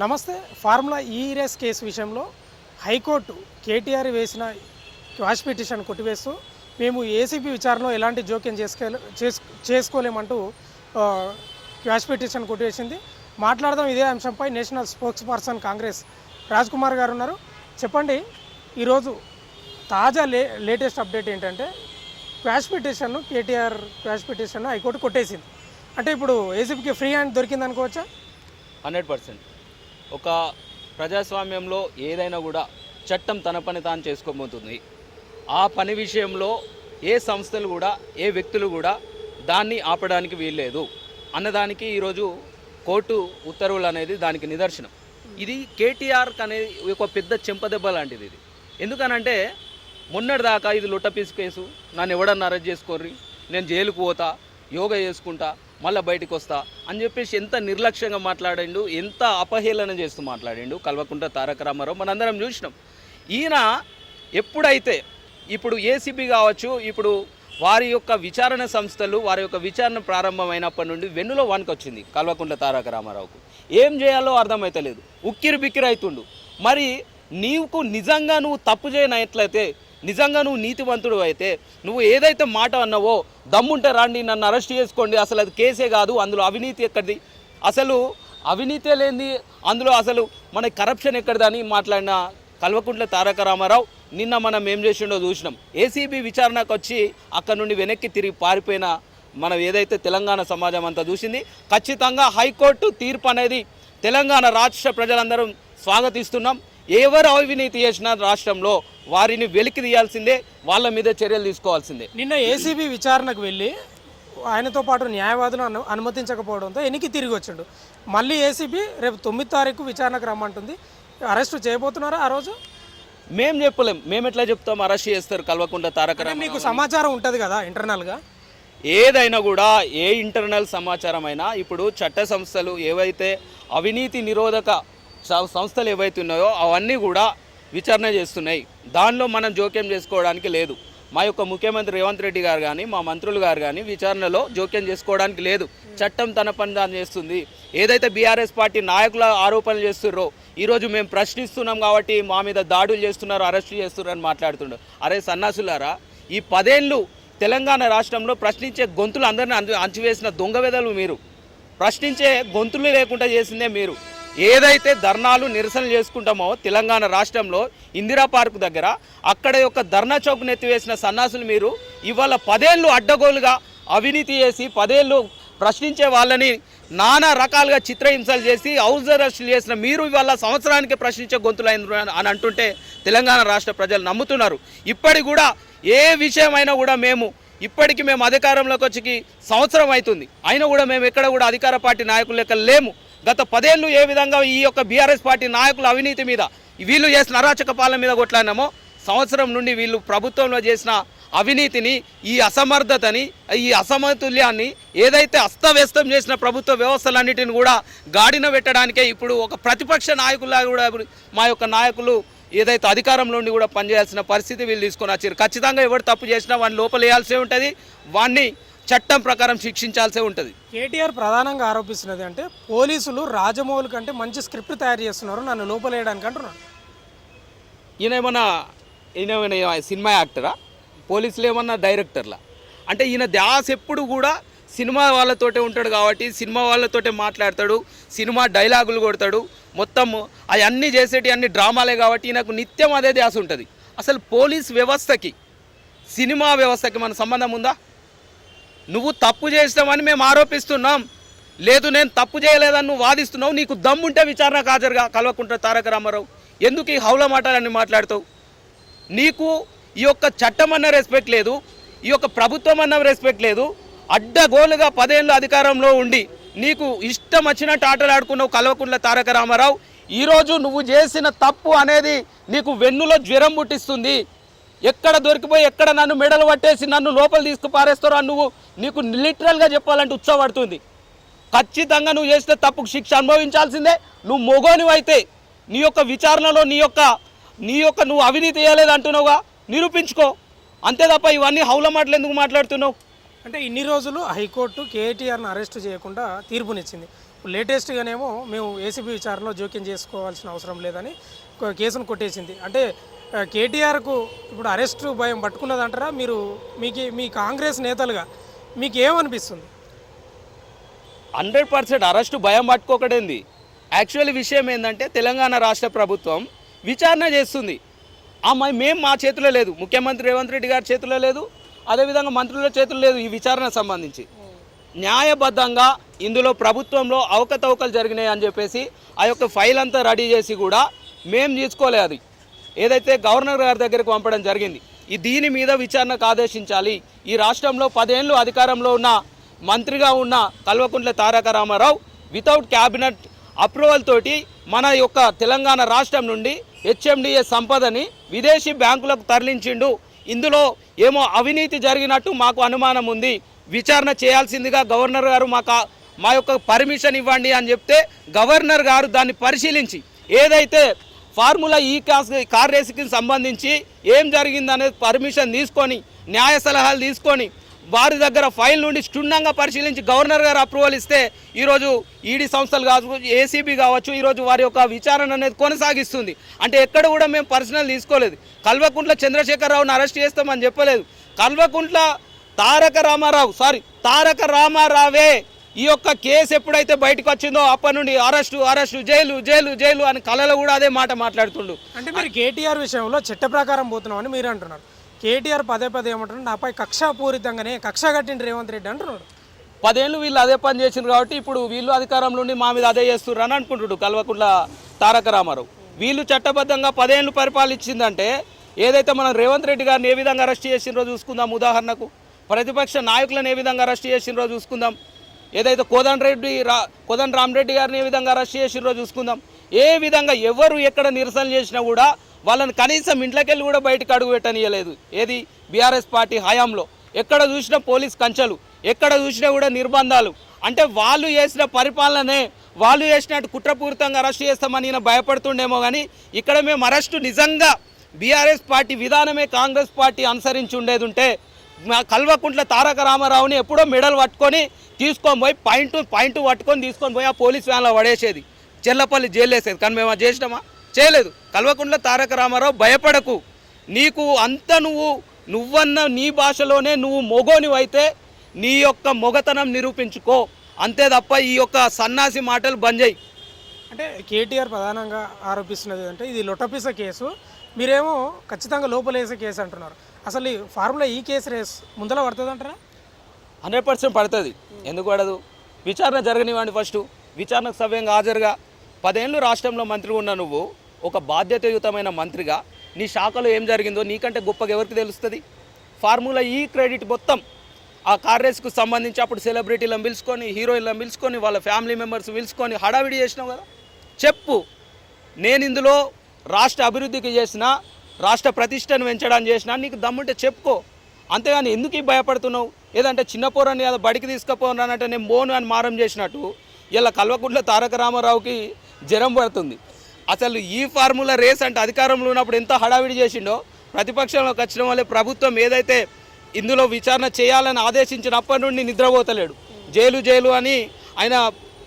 నమస్తే. ఫార్ములా ఈ race case విషయంలో హైకోర్టు కేటీఆర్ వేసిన క్వాష్ పిటిషన్ కొట్టివేస్తూ మేము ఏసీబీ విచారణలో ఎలాంటి జోక్యం చేసుకోలేమంటూ క్వాష్ పిటిషన్ కొట్టివేసింది. మాట్లాడదాం ఇదే అంశంపై national spokes person Congress Raj Kumar గారు ఉన్నారు. చెప్పండి, ఈరోజు తాజా లేటెస్ట్ అప్డేట్ ఏంటంటే క్వాష్ పిటిషన్ను కేటీఆర్ క్వాష్ పిటిషన్ను హైకోర్టు కొట్టేసింది. అంటే ఇప్పుడు ఏసీబీకి ఫ్రీ హ్యాండ్ దొరికింది అనుకోవచ్చా? 100%. ఒక ప్రజాస్వామ్యంలో ఏదైనా కూడా చట్టం తన పని తాను చేసుకోబోతుంది. ఆ పని విషయంలో ఏ సంస్థలు కూడా ఏ వ్యక్తులు కూడా దాన్ని ఆపడానికి వీల్లేదు అన్నదానికి ఈరోజు కోర్టు ఉత్తర్వులు అనేది దానికి నిదర్శనం. ఇది కేటీఆర్కి అనేది ఒక పెద్ద చెంపదెబ్బ లాంటిది. ఇది ఎందుకనంటే మొన్నటిదాకా ఇది లొట్టపీసు కేసు, నన్ను ఎవడన్నా అరెస్ట్ చేసుకోర్రి, నేను జైలుకు పోతా, యోగా చేసుకుంటా, మళ్ళీ బయటకు వస్తా అని చెప్పేసి ఎంత నిర్లక్ష్యంగా మాట్లాడిండు, ఎంత అపహేళన చేస్తూ మాట్లాడిండు కల్వకుంట్ల తారక రామారావు మనందరం చూసినాం. ఈయన ఎప్పుడైతే ఇప్పుడు ఏసీబీ కావచ్చు, ఇప్పుడు వారి యొక్క విచారణ సంస్థలు వారి యొక్క విచారణ ప్రారంభమైనప్పటి నుండి వెన్నులో వణుకొచ్చింది కల్వకుంట్ల తారక రామారావుకు. ఏం చేయాలో అర్థమైతలేదు, ఉక్కిరి బిక్కిరి అవుతుండు. మరి నీకు నిజంగా నువ్వు తప్పు చేయనట్లయితే, నిజంగా నువ్వు నీతివంతుడు అయితే, నువ్వు ఏదైతే మాట అన్నావో దమ్ముంటే రండి నన్ను అరెస్ట్ చేసుకోండి, అసలు అది కేసే కాదు, అందులో అవినీతి ఎక్కడిది, అసలు అవినీతే లేనిది అందులో అసలు మన కరప్షన్ ఎక్కడిదని మాట్లాడిన కల్వకుంట్ల తారక రామారావు నిన్న మనం ఏం చేసిండో చూసినాం. ఏసీబీ విచారణకు వచ్చి అక్కడ నుండి వెనక్కి తిరిగి పారిపోయిన మనం ఏదైతే తెలంగాణ సమాజం అంతా చూసింది. ఖచ్చితంగా హైకోర్టు తీర్పు అనేది తెలంగాణ రాష్ట్ర ప్రజలందరం స్వాగతిస్తున్నాం. ఎవరు అవినీతి చేసిన రాష్ట్రంలో వారిని వెలికి తీయాల్సిందే, వాళ్ళ మీద చర్యలు తీసుకోవాల్సిందే. నిన్న ఏసీబీ విచారణకు వెళ్ళి ఆయనతో పాటు న్యాయవాదులు అనుమతించకపోవడంతో వెనక్కి తిరిగి వచ్చిండు. మళ్ళీ ఏసీబీ రేపు 9 తారీఖు విచారణకు రమ్మంటుంది. అరెస్టు చేయబోతున్నారా? ఆ రోజు మేము చెప్పలేం, మేము ఎట్లా చెప్తాం అరెస్ట్ చేస్తారు కల్వకుంట్ల తారక రామారావు? మీకు సమాచారం ఉంటుంది కదా ఇంటర్నల్గా? ఏదైనా కూడా ఏ ఇంటర్నల్ సమాచారం అయినా ఇప్పుడు చట్ట సంస్థలు ఏవైతే అవినీతి నిరోధక సంస్థలు ఏవైతే ఉన్నాయో అవన్నీ కూడా విచారణ చేస్తున్నాయి. దానిలో మనం జోక్యం చేసుకోవడానికి లేదు. మా యొక్క ముఖ్యమంత్రి రేవంత్ రెడ్డి గారు కానీ మా మంత్రులు గారు కానీ విచారణలో జోక్యం చేసుకోవడానికి లేదు. చట్టం తన పని దాన్ని చేస్తుంది. ఏదైతే బీఆర్ఎస్ పార్టీ నాయకుల ఆరోపణలు చేస్తున్నారో ఈరోజు మేము ప్రశ్నిస్తున్నాం కాబట్టి మా మీద దాడులు చేస్తున్నారు, అరెస్ట్ చేస్తున్నారు అని మాట్లాడుతుండ్రు. అరే సన్నాసులారా, ఈ 10 ఏళ్ళు తెలంగాణ రాష్ట్రంలో ప్రశ్నించే గొంతులు అందరినీ అంచివేసిన దొంగ వెదలు మీరు. ప్రశ్నించే గొంతులు లేకుండా చేసిందే మీరు. ఏదైతే ధర్నాలు నిరసనలు చేసుకుంటామో తెలంగాణ రాష్ట్రంలో ఇందిరా పార్క్ దగ్గర అక్కడ యొక్క ధర్నా చౌక్ను ఎత్తివేసిన సన్నాసులు మీరు. ఇవాళ 10 ఏళ్ళు అడ్డగోలుగా అవినీతి చేసి 10 ఏళ్ళు ప్రశ్నించే వాళ్ళని నానా రకాలుగా చిత్రహింసలు చేసి హౌస్ అరెస్టులు చేసిన మీరు ఇవాళ సంవత్సరానికి ప్రశ్నించే గొంతులు అని అంటుంటే తెలంగాణ రాష్ట్ర ప్రజలు నమ్ముతున్నారు. ఇప్పటికి కూడా ఏ విషయమైనా కూడా ఇప్పటికీ మేము అధికారంలోకి వచ్చి సంవత్సరం అవుతుంది, అయినా కూడా మేము ఎక్కడ కూడా అధికార పార్టీ నాయకుల లెక్క లేము. గత 10 ఏళ్ళు ఏ విధంగా ఈ యొక్క బీఆర్ఎస్ పార్టీ నాయకుల అవినీతి మీద, వీళ్ళు చేసిన అరాచక పాలన మీద కొట్లాడినామో, సంవత్సరం నుండి వీళ్ళు ప్రభుత్వంలో చేసిన అవినీతిని, ఈ అసమర్థతని, ఈ అసమతుల్యాన్ని, ఏదైతే అస్తవ్యస్తం చేసిన ప్రభుత్వ వ్యవస్థలన్నిటిని కూడా గాడిన పెట్టడానికే ఇప్పుడు ఒక ప్రతిపక్ష నాయకులా కూడా మా యొక్క నాయకులు ఏదైతే అధికారంలో ఉండి కూడా పనిచేయాల్సిన పరిస్థితి వీళ్ళు తీసుకొని వచ్చారు. ఖచ్చితంగా ఎవరు తప్పు చేసినా వాడిని లోపలేయాల్సే ఉంటుంది, వాడిని చట్టం ప్రకారం శిక్షించాల్సే ఉంటుంది. కేటీఆర్ ప్రధానంగా ఆరోపిస్తున్నది అంటే పోలీసులు రాజమౌళి కంటే మంచి స్క్రిప్ట్ తయారు చేస్తున్నారు, నన్ను లోపలేయడానికి అంటున్నాడు. ఈయన సినిమా యాక్టరా, పోలీసులు ఏమన్నా డైరెక్టర్లా? అంటే ఈయన ధ్యాస ఎప్పుడు కూడా సినిమా వాళ్ళతోటే ఉంటాడు కాబట్టి సినిమా వాళ్ళతోటే మాట్లాడతాడు, సినిమా డైలాగులు కొడతాడు, మొత్తం అవన్నీ చేసేటి అన్ని డ్రామాలే కాబట్టి ఈయనకు నిత్యం అదే ధ్యాస ఉంటుంది. అసలు పోలీస్ వ్యవస్థకి సినిమా వ్యవస్థకి మన సంబంధం ఉందా? నువ్వు తప్పు చేసినావని మేము ఆరోపిస్తున్నాం, లేదు నేను తప్పు చేయలేదని నువ్వు వాదిస్తున్నావు. నీకు దమ్ముంటే విచారణకు హాజరుగా కల్వకుంట్ల తారక రామారావు. ఎందుకు ఈ హౌల మాటలన్నీ మాట్లాడుతావు? నీకు ఈ యొక్క చట్టం అన్న రెస్పెక్ట్ లేదు, ఈ యొక్క ప్రభుత్వం అన్న రెస్పెక్ట్ లేదు. అడ్డగోలుగా 10 ఏళ్ళు అధికారంలో ఉండి నీకు ఇష్టం వచ్చినట్టు ఆటలు ఆడుకున్నావు కల్వకుంట్ల తారక రామారావు. ఈరోజు నువ్వు చేసిన తప్పు అనేది నీకు వెన్నులో జ్వరం పుట్టిస్తుంది. ఎక్కడ దొరికిపోయి ఎక్కడ నన్ను మెడలు పట్టేసి నన్ను లోపల తీసుకుపారేస్తారో అని నీకు లిటరల్గా చెప్పాలంటే ఉత్సవడుతుంది. ఖచ్చితంగా నువ్వు చేసిన తప్పుకు శిక్ష అనుభవించాల్సిందే. నువ్వు మొగోనివైతే నీ యొక్క విచారణలో నీ యొక్క నువ్వు అవినీతి చేయలేదు అంటున్నావుగా, నిరూపించుకో. అంతే తప్ప ఇవన్నీ హౌల మాటలు ఎందుకు మాట్లాడుతున్నావు? అంటే ఇన్ని రోజులు హైకోర్టు కేటీఆర్ను అరెస్టు చేయకుండా తీర్పునిచ్చింది. లేటెస్ట్గానేమో మేము ఏసీబీ విచారణలో జోక్యం చేసుకోవాల్సిన అవసరం లేదని కేసును కొట్టేసింది. అంటే కేటీఆర్కు ఇప్పుడు అరెస్టు భయం పట్టుకున్నదంటారా? మీ కాంగ్రెస్ నేతలుగా మీకు ఏమనిపిస్తుంది? 100% అరెస్టు భయం పట్టుకోకడేంది. యాక్చువల్ విషయం ఏంటంటే తెలంగాణ రాష్ట్ర ప్రభుత్వం విచారణ చేస్తుంది. మేము మా చేతిలో లేదు, ముఖ్యమంత్రి రేవంత్ రెడ్డి గారి చేతిలో లేదు, అదేవిధంగా మంత్రుల చేతిలో లేదు. ఈ విచారణ సంబంధించి న్యాయబద్ధంగా ఇందులో ప్రభుత్వంలో అవకతవకలు జరిగినాయి అని చెప్పేసి ఆ యొక్క ఫైల్ అంతా రెడీ చేసి కూడా మేము తీసుకోలేదు. అది ఏదైతే గవర్నర్ గారి దగ్గరికి పంపడం జరిగింది. దీని మీద విచారణకు ఆదేశించాలి. ఈ రాష్ట్రంలో 10 ఏళ్ళు అధికారంలో ఉన్న మంత్రిగా ఉన్న Kalvakuntla Taraka Ramarao without cabinet approval తోటి మన యొక్క తెలంగాణ రాష్ట్రం నుండి హెచ్ఎండిఏ సంపదని విదేశీ బ్యాంకులకు తరలించిండు. ఇందులో ఏమో అవినీతి జరిగినట్టు మాకు అనుమానం ఉంది, విచారణ చేయాల్సిందిగా గవర్నర్ గారు మా యొక్క పర్మిషన్ ఇవ్వండి అని చెప్తే గవర్నర్ గారు దాన్ని పరిశీలించి ఏదైతే ఫార్ములా ఈ కార్ రేసుకి సంబంధించి ఏం జరిగిందనేది పర్మిషన్ తీసుకొని న్యాయ సలహాలు తీసుకొని వారి దగ్గర ఫైల్ నుండి క్షుణ్ణంగా పరిశీలించి గవర్నర్ గారు అప్రూవల్ ఇస్తే ఈరోజు ఈడీ సంస్థలు కావచ్చు, ఏసీబీ కావచ్చు, ఈరోజు వారి యొక్క విచారణ అనేది కొనసాగిస్తుంది. అంటే ఎక్కడ కూడా మేము పర్సనల్ తీసుకోలేదు. కల్వకుంట్ల చంద్రశేఖరరావుని అరెస్ట్ చేస్తామని చెప్పలేదు. కల్వకుంట్ల తారక రామారావే ఈ యొక్క కేసు ఎప్పుడైతే బయటకు వచ్చిందో అప్పటి నుండి అరెస్టు జైలు అని కళలో కూడా అదే మాట మాట్లాడుతుండు. అంటే మీరు కేటీఆర్ విషయంలో చట్ట ప్రకారం పోతున్నామని మీరు అంటున్నారు. కేటీఆర్ పదే ఏమంటున్నారు, నాపై కక్షాపూరితంగానే కక్ష కట్టిండు రేవంత్ రెడ్డి అంటున్నాడు. 10 ఏళ్ళు వీళ్ళు అదే పని చేసిండ్రు కాబట్టి ఇప్పుడు వీళ్ళు అధికారంలో ఉండి మా మీద అదే చేస్తున్నారు అని అనుకుంటుడు కల్వకుంట్ల తారక రామారావు. వీళ్ళు చట్టబద్ధంగా 10 ఏళ్ళు పరిపాలించిందంటే ఏదైతే మనం రేవంత్ రెడ్డి గారిని ఏ విధంగా అరెస్ట్ చేసిండ్రో చూసుకుందాం. ఉదాహరణకు ప్రతిపక్ష నాయకులను ఏ విధంగా అరెస్ట్ చేసిండ్రో చూసుకుందాం. ఏదైతే కోదండ రామరెడ్డి గారిని ఏ విధంగా అరెస్ట్ చేసిండ్రో చూసుకుందాం. ఏ విధంగా ఎవరు ఎక్కడ నిరసన చేసినా కూడా వాళ్ళని కనీసం ఇంట్లోకెళ్ళి కూడా బయటకు అడుగు పెట్టనియలేదు. ఏది బీఆర్ఎస్ పార్టీ హయాంలో ఎక్కడ చూసినా పోలీస్ కంచెలు, ఎక్కడ చూసినా కూడా నిర్బంధాలు. అంటే వాళ్ళు చేసిన పరిపాలననే వాళ్ళు చేసినట్టు కుట్రపూరితంగా అరెస్ట్ చేస్తామని ఈయన భయపడుతుండేమో కానీ ఇక్కడ మేము అరెస్టు నిజంగా బీఆర్ఎస్ పార్టీ విధానమే కాంగ్రెస్ పార్టీ అనుసరించి ఉండేది ఉంటే కల్వకుంట్ల తారక రామారావుని ఎప్పుడో మెడల్ పట్టుకొని తీసుకొని పోయి పాయింట్ పట్టుకొని తీసుకొని పోయి ఆ పోలీస్ వ్యాన్లో పడేసేది, చెల్లపల్లి జైలు వేసేది. కానీ మేము అది చేసినామా? చేయలేదు. కల్వకుంట్ల తారక రామారావు భయపడకు, నీకు అంత నువ్వన్న నీ భాషలోనే నువ్వు మొగోనివైతే నీ యొక్క మొగతనం నిరూపించుకో, అంతే తప్ప ఈ యొక్క సన్నాసి మాటలు బంద్ చేయి. అంటే కేటీఆర్ ప్రధానంగా ఆరోపిస్తున్నది అంటే ఇది లొట్టపిస కేసు, మీరేమో ఖచ్చితంగా లోపలేసే కేసు అంటున్నారు. అసలు ఈ ఫార్ములా ఈ కేసు రేస్ ముందర పడుతుంది అంటారా? 100% పడుతుంది. ఎందుకు పడదు? విచారణ జరగనివ్వండి. ఫస్ట్ విచారణకు సవ్యంగా హాజరుగా 10 ఏళ్ళు రాష్ట్రంలో మంత్రి ఉన్న నువ్వు ఒక బాధ్యతాయుతమైన మంత్రిగా నీ శాఖలో ఏం జరిగిందో నీకంటే గొప్పగా ఎవరికి తెలుస్తుంది? ఫార్ములా ఈ క్రెడిట్ మొత్తం ఆ కార్ రేస్కు సంబంధించి అప్పుడు సెలబ్రిటీలను పిలుచుకొని, హీరోయిన్లను పిలుచుకొని, వాళ్ళ ఫ్యామిలీ మెంబర్స్ పిలుచుకొని హడావిడి చేసినావు కదా. చెప్పు, నేను ఇందులో రాష్ట్ర అభివృద్ధికి చేసిన, రాష్ట్ర ప్రతిష్టను పెంచడానికి చేసిన, నీకు దమ్ముంటే చెప్పుకో. అంతేగాని ఎందుకు భయపడుతున్నావు? ఏదంటే చిన్న పోరాన్ని అది బడికి తీసుకుపోరానంటే నేను మోను అని మారం చేసినట్టు ఇలా కల్వకుంట్ల తారక రామారావుకి జ్వరం పడుతుంది. అసలు ఈ ఫార్ములా రేస్ అంటే అధికారంలో ఉన్నప్పుడు ఎంత హడావిడి చేసిండో, ప్రతిపక్షంలోకి వచ్చిన వల్లే ప్రభుత్వం ఏదైతే ఇందులో విచారణ చేయాలని ఆదేశించినప్పటి నుండి నిద్రపోతలేడు. జైలు అని ఆయన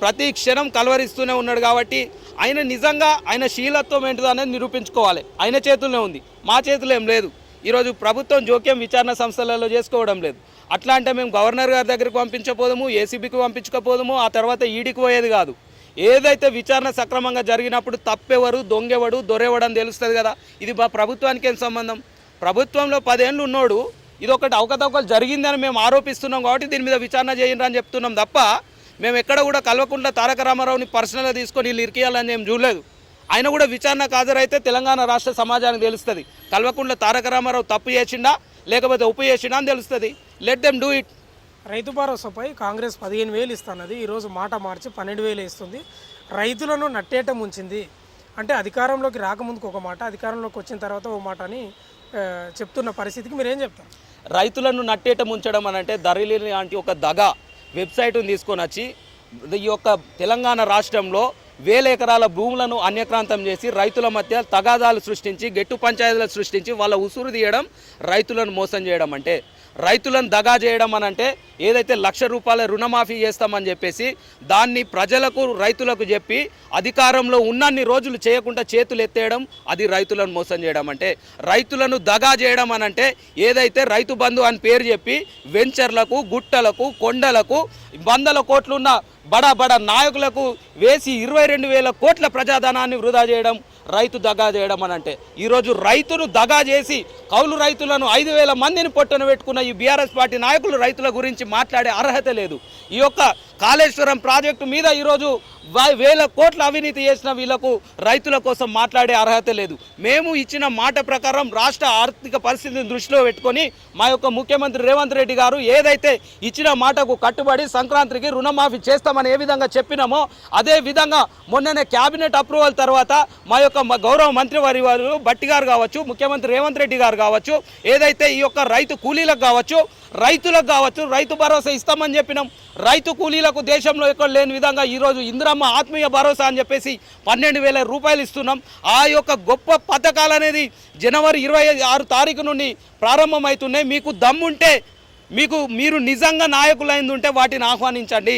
ప్రతి క్షణం కలవరిస్తూనే ఉన్నాడు. కాబట్టి ఆయన నిజంగా ఆయన శీలత్వం ఏంటిదో అనేది నిరూపించుకోవాలి. ఆయన చేతుల్లో ఉంది, మా చేతుల్లో ఏం లేదు. ఈరోజు ప్రభుత్వం జోక్యం విచారణ సంస్థలలో చేసుకోవడం లేదు. అట్లా అంటే మేము గవర్నర్ గారి దగ్గరికి పంపించకపోదాము, ఏసీబీకి పంపించకపోదాము, ఆ తర్వాత ఈడీకి పోయేది కాదు. ఏదైతే విచారణ సక్రమంగా జరిగినప్పుడు తప్పెవరు, దొంగెవడు, దొరెవడని తెలుస్తుంది కదా. ఇది మా ప్రభుత్వానికి ఏం సంబంధం? ప్రభుత్వంలో 10 ఏళ్ళు ఉన్నోడు ఇదొకటి అవకతవకలు జరిగిందని మేము ఆరోపిస్తున్నాం కాబట్టి దీని మీద విచారణ చేయండి అని చెప్తున్నాం తప్ప మేము ఎక్కడ కూడా కల్వకుంట్ల తారక రామారావుని పర్సనల్గా తీసుకొని వీళ్ళు ఇరికియాలని ఏం చూడలేదు. ఆయన కూడా విచారణకు హాజరైతే తెలంగాణ రాష్ట్ర సమాజానికి తెలుస్తుంది కల్వకుంట్ల తారక రామారావు తప్పు చేసిండా లేకపోతే ఉప్పు చేసిండా అని తెలుస్తుంది. Let them do it. రైతు భరోసాపై కాంగ్రెస్ 15,000 ఇస్తున్నది, ఈరోజు మాట మార్చి 12,000 ఇస్తుంది. రైతులను నట్టేట ముంచింది. అంటే అధికారంలోకి రాకముందుకు ఒక మాట, అధికారంలోకి వచ్చిన తర్వాత ఒక మాట అని చెప్తున్న పరిస్థితికి మీరేం చెప్తారు? రైతులను నట్టేట ముంచడం అని అంటే ధరలి లాంటి ఒక దగా వెబ్సైట్ని తీసుకొని వచ్చి ఈ యొక్క తెలంగాణ రాష్ట్రంలో 1000 ఎకరాల భూములను అన్యక్రాంతం చేసి రైతుల మధ్య తగాదాలు సృష్టించి, గెట్టు పంచాయతీలు సృష్టించి వాళ్ళ ఉసురు తీయడం రైతులను మోసం చేయడం. అంటే రైతులను దగా చేయడం అని అంటే ఏదైతే ₹1,00,000 రుణమాఫీ చేస్తామని చెప్పేసి దాన్ని ప్రజలకు రైతులకు చెప్పి అధికారంలో ఉన్నన్ని రోజులు చేయకుండా చేతులు ఎత్తేయడం, అది రైతులను మోసం చేయడం. అంటే రైతులను దగా చేయడం అని అంటే ఏదైతే రైతు బంధు అని పేరు చెప్పి వెంచర్లకు, గుట్టలకు, కొండలకు వందల కోట్లున్న బడా నాయకులకు వేసి 22,000 కోట్ల ప్రజాధనాన్ని వృధా చేయడం రైతు దగా చేయడం అని అంటే. ఈరోజు రైతును దగా చేసి కౌలు రైతులను 5,000 మందిని పొట్టన పెట్టుకున్న ఈ బీఆర్ఎస్ పార్టీ నాయకులు రైతుల గురించి మాట్లాడే అర్హత లేదు. ఈ యొక్క కాళేశ్వరం ప్రాజెక్టు మీద ఈరోజు 1,000 కోట్ల అవినీతి చేసిన వీళ్లకు రైతుల కోసం మాట్లాడే అర్హత లేదు. మేము ఇచ్చిన మాట ప్రకారం రాష్ట్ర ఆర్థిక పరిస్థితిని దృష్టిలో పెట్టుకొని మా యొక్క ముఖ్యమంత్రి రేవంత్ రెడ్డి గారు ఏదైతే ఇచ్చిన మాటకు కట్టుబడి సంక్రాంతికి రుణమాఫీ చేస్తామని ఏ విధంగా చెప్పినామో అదే విధంగా మొన్ననే క్యాబినెట్ అప్రూవల్ తర్వాత మా యొక్క గౌరవ మంత్రివారి వారు బట్టి గారు కావచ్చు, ముఖ్యమంత్రి రేవంత్ రెడ్డి గారు కావచ్చు, ఏదైతే ఈ యొక్క రైతు కూలీలకు కావచ్చు, రైతులకు కావచ్చు రైతు భరోసా ఇస్తామని చెప్పినాం. రైతు కూలీలకు దేశంలో ఎక్కడ లేని విధంగా ఈరోజు ఇందిరమ్మ ఆత్మీయ భరోసా అని చెప్పేసి 12,000 రూపాయలు ఇస్తున్నాం. ఆ యొక్క గొప్ప పథకాలు అనేది జనవరి 26 తారీఖు నుండి ప్రారంభమవుతున్నాయి. మీకు దమ్ముంటే, మీరు నిజంగా నాయకులైంది ఉంటే వాటిని ఆహ్వానించండి,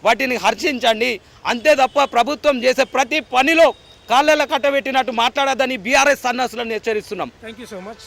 వాటిని హర్షించండి. అంతే తప్ప ప్రభుత్వం చేసే ప్రతి పనిలో కాళ్ళలో కట్టబెట్టినట్టు మాట్లాడద్దని బీఆర్ఎస్ సన్నాసులను హెచ్చరిస్తున్నాం. Thank you so much.